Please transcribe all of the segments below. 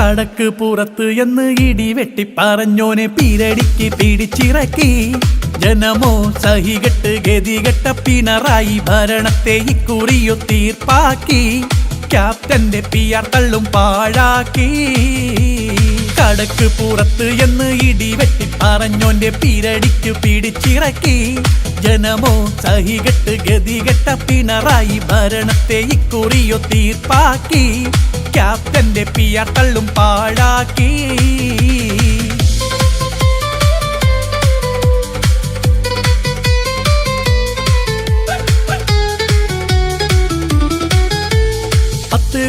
കടക്ക് പുറത്ത് എന്ന് ഇടിവെട്ടി പറഞ്ഞോനെ പീരടിക്ക് പിടിച്ചിറക്കി. ജനമോ സഹികെട്ട് ഗതികെട്ട പിണറായി ഭരണത്തെ ഇക്കുറിയോ തീർപ്പാക്കി. ക്യാപ്റ്റന്റെ PR തള്ളും പാഴാക്കി. കടക്ക് പുറത്ത് എന്ന് ഇടിവെട്ടി പറഞ്ഞോന്റെ പീരടിക്ക് പിടിച്ചിറക്കി. ജനമോ സഹികെട്ട് ഗതികെട്ട പിണറായി ഭരണത്തെ ഇക്കുറിയോ തീർപ്പാക്കി. ക്യാപ്റ്റന്റെ PR തള്ളും പാഴാക്കി.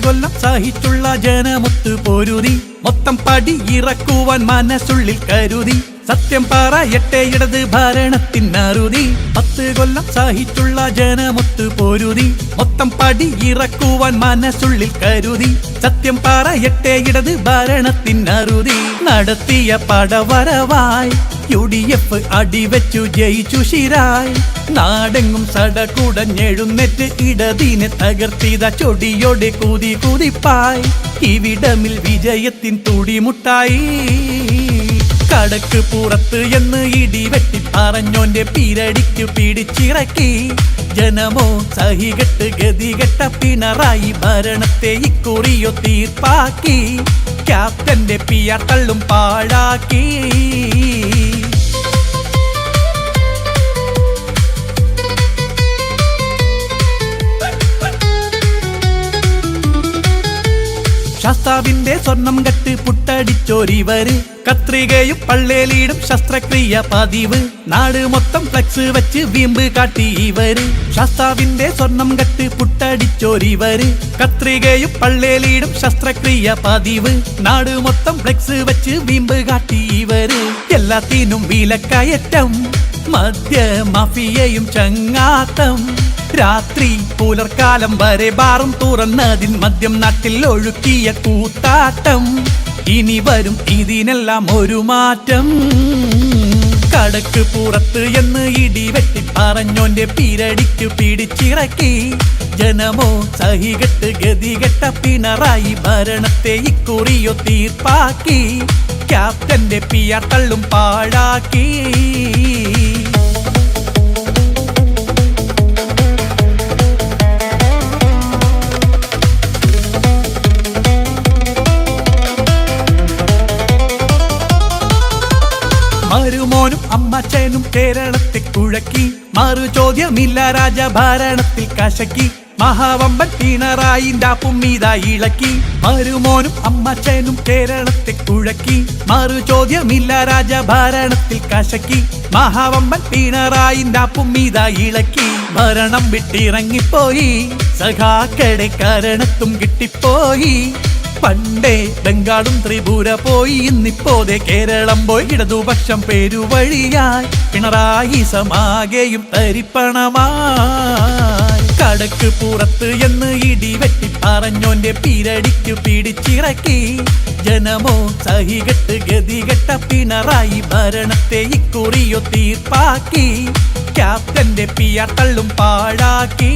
കൊല്ലം സഹിച്ചുള്ള ജനമൊത്തു പൊരുതി. മൊത്തം പടി ഇറക്കുവാൻ മനസ്സുള്ളിൽ കരുതി. സത്യം പറയട്ടെ ഇടത് ഭരണത്തിനറുതി. 10 കൊല്ലം സഹിച്ചുള്ള ജനമൊത്തു പൊരുതി. മൊത്തം പടി ഇറക്കുവാൻ മനസ്സുള്ളിൽ കരുതി. സത്യം പറയട്ടെ ഇടത് ഭരണത്തിനറുതി. നടത്തിയ പടവരവായി UDF അടിവെച്ചു ജയിച്ചു ശിരായി. നാടെങ്ങും സടകുടഞ്ഞെഴുന്നേറ്റ് ഇടതിനെ തകർത്തിത ചൊടിയോടെ കൂതി കുതിപ്പായി. ഇവിടമിൽ വിജയത്തിൻ തുടിമുട്ടായി. കടക്ക് പുറത്ത് എന്ന് ഇടിവെട്ടി പറഞ്ഞോന്റെ പീരടിക്ക് പിടിച്ചിറക്കി. ജനമോ സഹികെട്ട് ഗതികെട്ട പിണറായി ഭരണത്തെ ഇക്കുറിയോ തീർപ്പാക്കി. ക്യാപ്റ്റന്റെ PR തള്ളും പാഴാക്കി. ശാസ്താവിന്റെ സ്വർണം കെട്ട് പുട്ടടിച്ചോരിവര്. കത്രികയും പള്ളേലിടും ശസ്ത്രക്രിയ പതിവ്. നാട് മൊത്തം ഫ്ലക്സ് വെച്ച് വീമ്പ് കാട്ടി ഇവര്. ശാസ്താവിന്റെ സ്വർണം കെട്ട് പുട്ടടിച്ചോരിവര്. കത്രികയും പള്ളേലിടും ശസ്ത്രക്രിയ പതിവ്. നാട് മൊത്തം ഫ്ലക്സ് വെച്ച് വീമ്പ് കാട്ടി ഇവര്. എല്ലാത്തിനും വിലക്കയറ്റം, മദ്യ മാഫിയയും ചങ്ങാത്തം. രാത്രി പുലർക്കാലം വരെ ബാറും തുറന്നതിൻ മദ്യം നാട്ടിൽ ഒഴുക്കിയ കൂത്താട്ടം. ഇനി വരും ഇതിനെല്ലാം ഒരു മാറ്റം. കടക്ക് പുറത്ത് എന്ന് ഇടിവെട്ടി പറഞ്ഞോന്റെ പീരടിക്ക് പിടിച്ചിറക്കി. ജനമോ സഹികെട്ട് ഗതികെട്ട പിണറായി ഭരണത്തെ ഇക്കുറിയോ തീർപ്പാക്കി. ക്യാപ്റ്റന്റെ PR തള്ളും പാഴാക്കി. മരുമോനും അമ്മച്ചനും കേരളത്തെ കുഴക്കി. മറു ചോദ്യമില്ല രാജഭരണത്തിൽ കശക്കി. മഹാവമ്പൻ പിണറായിന്റെ പുമ്മീത ഇളക്കി. മരുമോനും അമ്മച്ചനും കേരളത്തെ കുഴക്കി. മറു ചോദ്യമില്ല രാജഭരണത്തിൽ കശക്കി. മഹാവമ്പൻ പിണറായിന്റെ പുമ്മീത ഇളക്കി. ഭരണം വിട്ടിറങ്ങിപ്പോയി. സഖാക്കടെ കരണത്തും കിട്ടിപ്പോയി. പണ്ടേ ബംഗാളും ത്രിപുര പോയി. ഇന്നിപ്പോതെ കേരളം പോയി. ഇടതുപക്ഷം പേരുവഴിയായി. പിണറായി സമാകെയും തരിപ്പണമായി. കടക്ക് പുറത്ത് എന്ന് ഇടിവെട്ടി പറഞ്ഞോന്റെ പീരടിക്ക് പിടിച്ചിറക്കി. ജനമോ സഹികെട്ട് ഗതികെട്ട പിണറായി ഭരണത്തെ ഇക്കുറിയോ തീർപ്പാക്കി. ക്യാപ്റ്റന്റെ PR തള്ളും പാഴാക്കി.